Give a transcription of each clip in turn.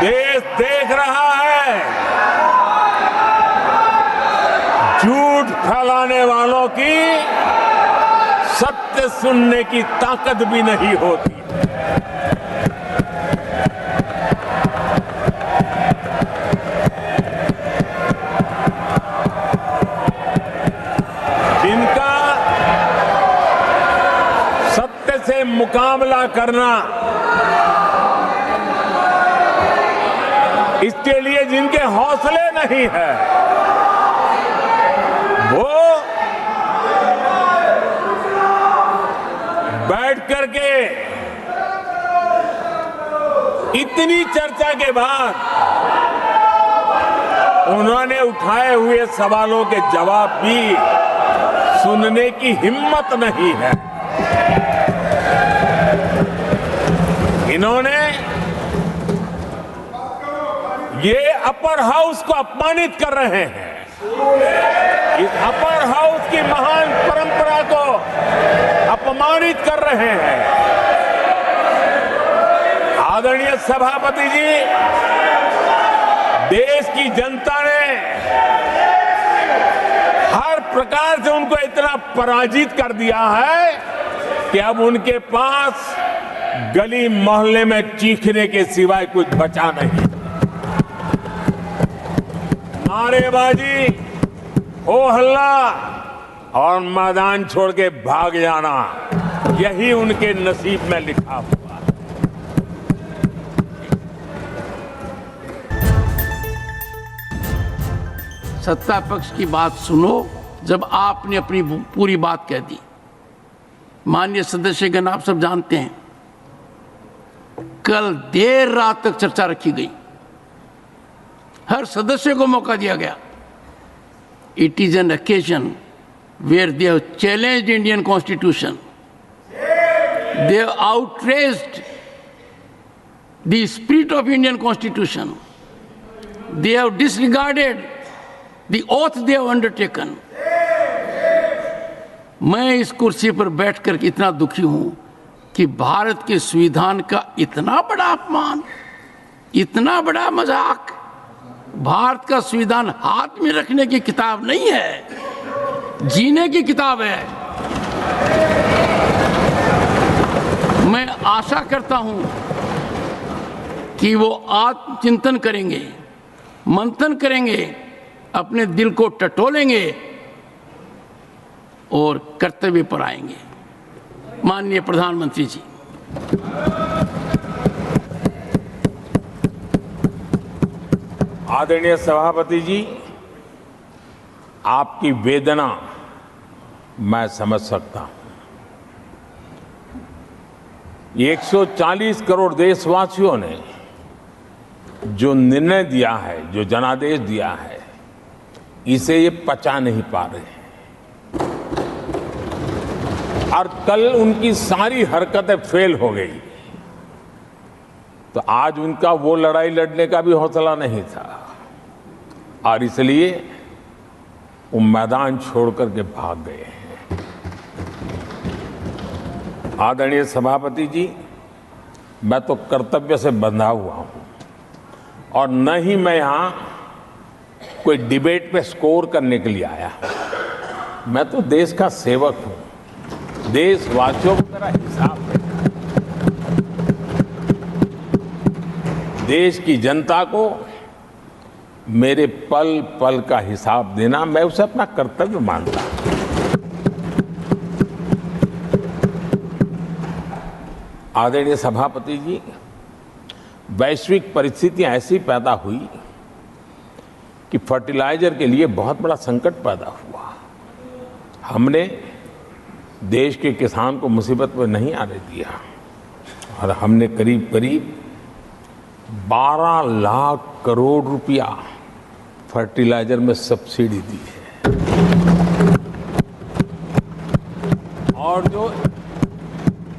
देश देख रहा है, झूठ फैलाने वालों की सत्य सुनने की ताकत भी नहीं होती। जिनका सत्य से मुकाबला करना, इसके लिए जिनके हौसले नहीं है, वो बैठ करके इतनी चर्चा के बाद उन्होंने उठाए हुए सवालों के जवाब भी सुनने की हिम्मत नहीं है। इन्होंने ये अपर हाउस को अपमानित कर रहे हैं। इस अपर हाउस की महान परंपरा को अपमानित कर रहे हैं। आदरणीय सभापति जी, देश की जनता ने हर प्रकार से उनको इतना पराजित कर दिया है कि अब उनके पास गली मोहल्ले में चीखने के सिवाय कुछ बचा नहीं। नारेबाजी, हो हल्ला और मैदान छोड़ के भाग जाना, यही उनके नसीब में लिखा हुआ है। सत्ता पक्ष की बात सुनो जब आपने अपनी पूरी बात कह दी। माननीय सदस्यगण, आप सब जानते हैं कल देर रात तक चर्चा रखी गई, हर सदस्य को मौका दिया गया। It is an occasion where they have challenged Indian Constitution, they have outraged the spirit of Indian Constitution, they have disregarded the oath they have undertaken. मैं इस कुर्सी पर बैठकर इतना दुखी हूं कि भारत के संविधान का इतना बड़ा अपमान, इतना बड़ा मजाक। भारत का संविधान हाथ में रखने की किताब नहीं है, जीने की किताब है। मैं आशा करता हूं कि वो आत्मचिंतन करेंगे, मंथन करेंगे, अपने दिल को टटोलेंगे और कर्तव्य पर आएंगे। माननीय प्रधानमंत्री जी, आदरणीय सभापति जी, आपकी वेदना मैं समझ सकता हूं। 140 करोड़ देशवासियों ने जो निर्णय दिया है, जो जनादेश दिया है, इसे ये पचा नहीं पा रहे हैं। और कल उनकी सारी हरकतें फेल हो गई, तो आज उनका वो लड़ाई लड़ने का भी हौसला नहीं था और इसलिए वो मैदान छोड़ करके भाग गए हैं। आदरणीय सभापति जी, मैं तो कर्तव्य से बंधा हुआ हूं और न ही मैं यहां कोई डिबेट पे स्कोर करने के लिए आया हूं। मैं तो देश का सेवक हूं, देशवासियों को मेरा हिसाब है। देश की जनता को मेरे पल पल का हिसाब देना, मैं उसे अपना कर्तव्य मानता हूं। आदरणीय सभापति जी, वैश्विक परिस्थितियां ऐसी पैदा हुई कि फर्टिलाइजर के लिए बहुत बड़ा संकट पैदा हुआ। हमने देश के किसान को मुसीबत में नहीं आने दिया और हमने करीब करीब 12 लाख करोड़ रुपया फर्टिलाइजर में सब्सिडी दी है और जो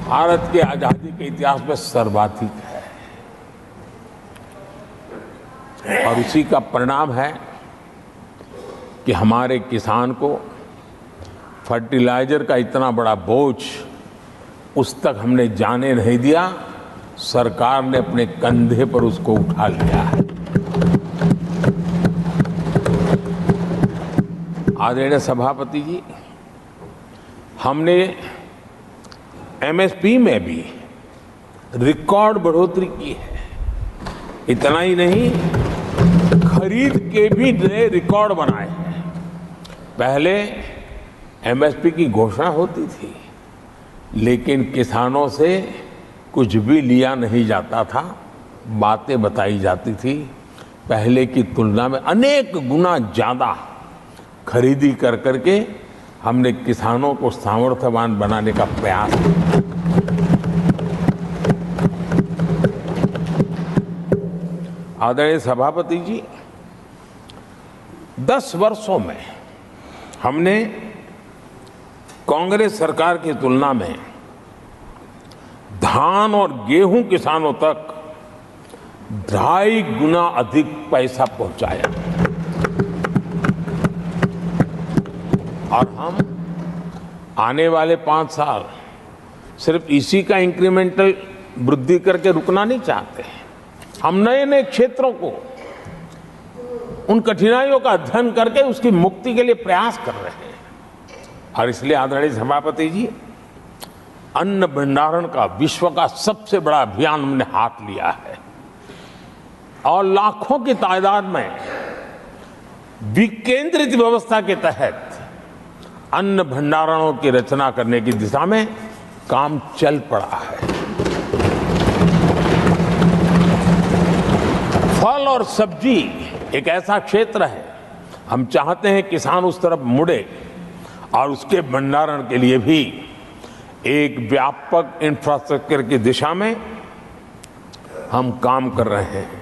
भारत के आजादी के इतिहास में सर्वाधिक है। और उसी का परिणाम है कि हमारे किसान को फर्टिलाइजर का इतना बड़ा बोझ उस तक हमने जाने नहीं दिया सरकार ने अपने कंधे पर उसको उठा लिया है। आदरणीय सभापति जी, हमने एमएसपी में भी रिकॉर्ड बढ़ोतरी की है। इतना ही नहीं, खरीद के भी नए रिकॉर्ड बनाए हैं। पहले एमएसपी की घोषणा होती थी, लेकिन किसानों से कुछ भी लिया नहीं जाता था, बातें बताई जाती थी। पहले की तुलना में अनेक गुना ज्यादा खरीदी कर करके हमने किसानों को सामर्थ्यवान बनाने का प्रयास किया। आदरणीय सभापति जी, 10 वर्षों में हमने कांग्रेस सरकार की तुलना में धान और गेहूं किसानों तक 2.5 गुना अधिक पैसा पहुंचाया और हम आने वाले 5 साल सिर्फ इसी का इंक्रीमेंटल वृद्धि करके रुकना नहीं चाहते। हम नए नए क्षेत्रों को, उन कठिनाइयों का अध्ययन करके उसकी मुक्ति के लिए प्रयास कर रहे हैं। और इसलिए आदरणीय सभापति जी, अन्न भंडारण का विश्व का सबसे बड़ा अभियान हमने हाथ लिया है और लाखों की तादाद में विकेंद्रित व्यवस्था के तहत अन्न भंडारणों की रचना करने की दिशा में काम चल पड़ा है। फल और सब्जी एक ऐसा क्षेत्र है, हम चाहते हैं किसान उस तरफ मुड़े और उसके भंडारण के लिए भी एक व्यापक इंफ्रास्ट्रक्चर की दिशा में हम काम कर रहे हैं।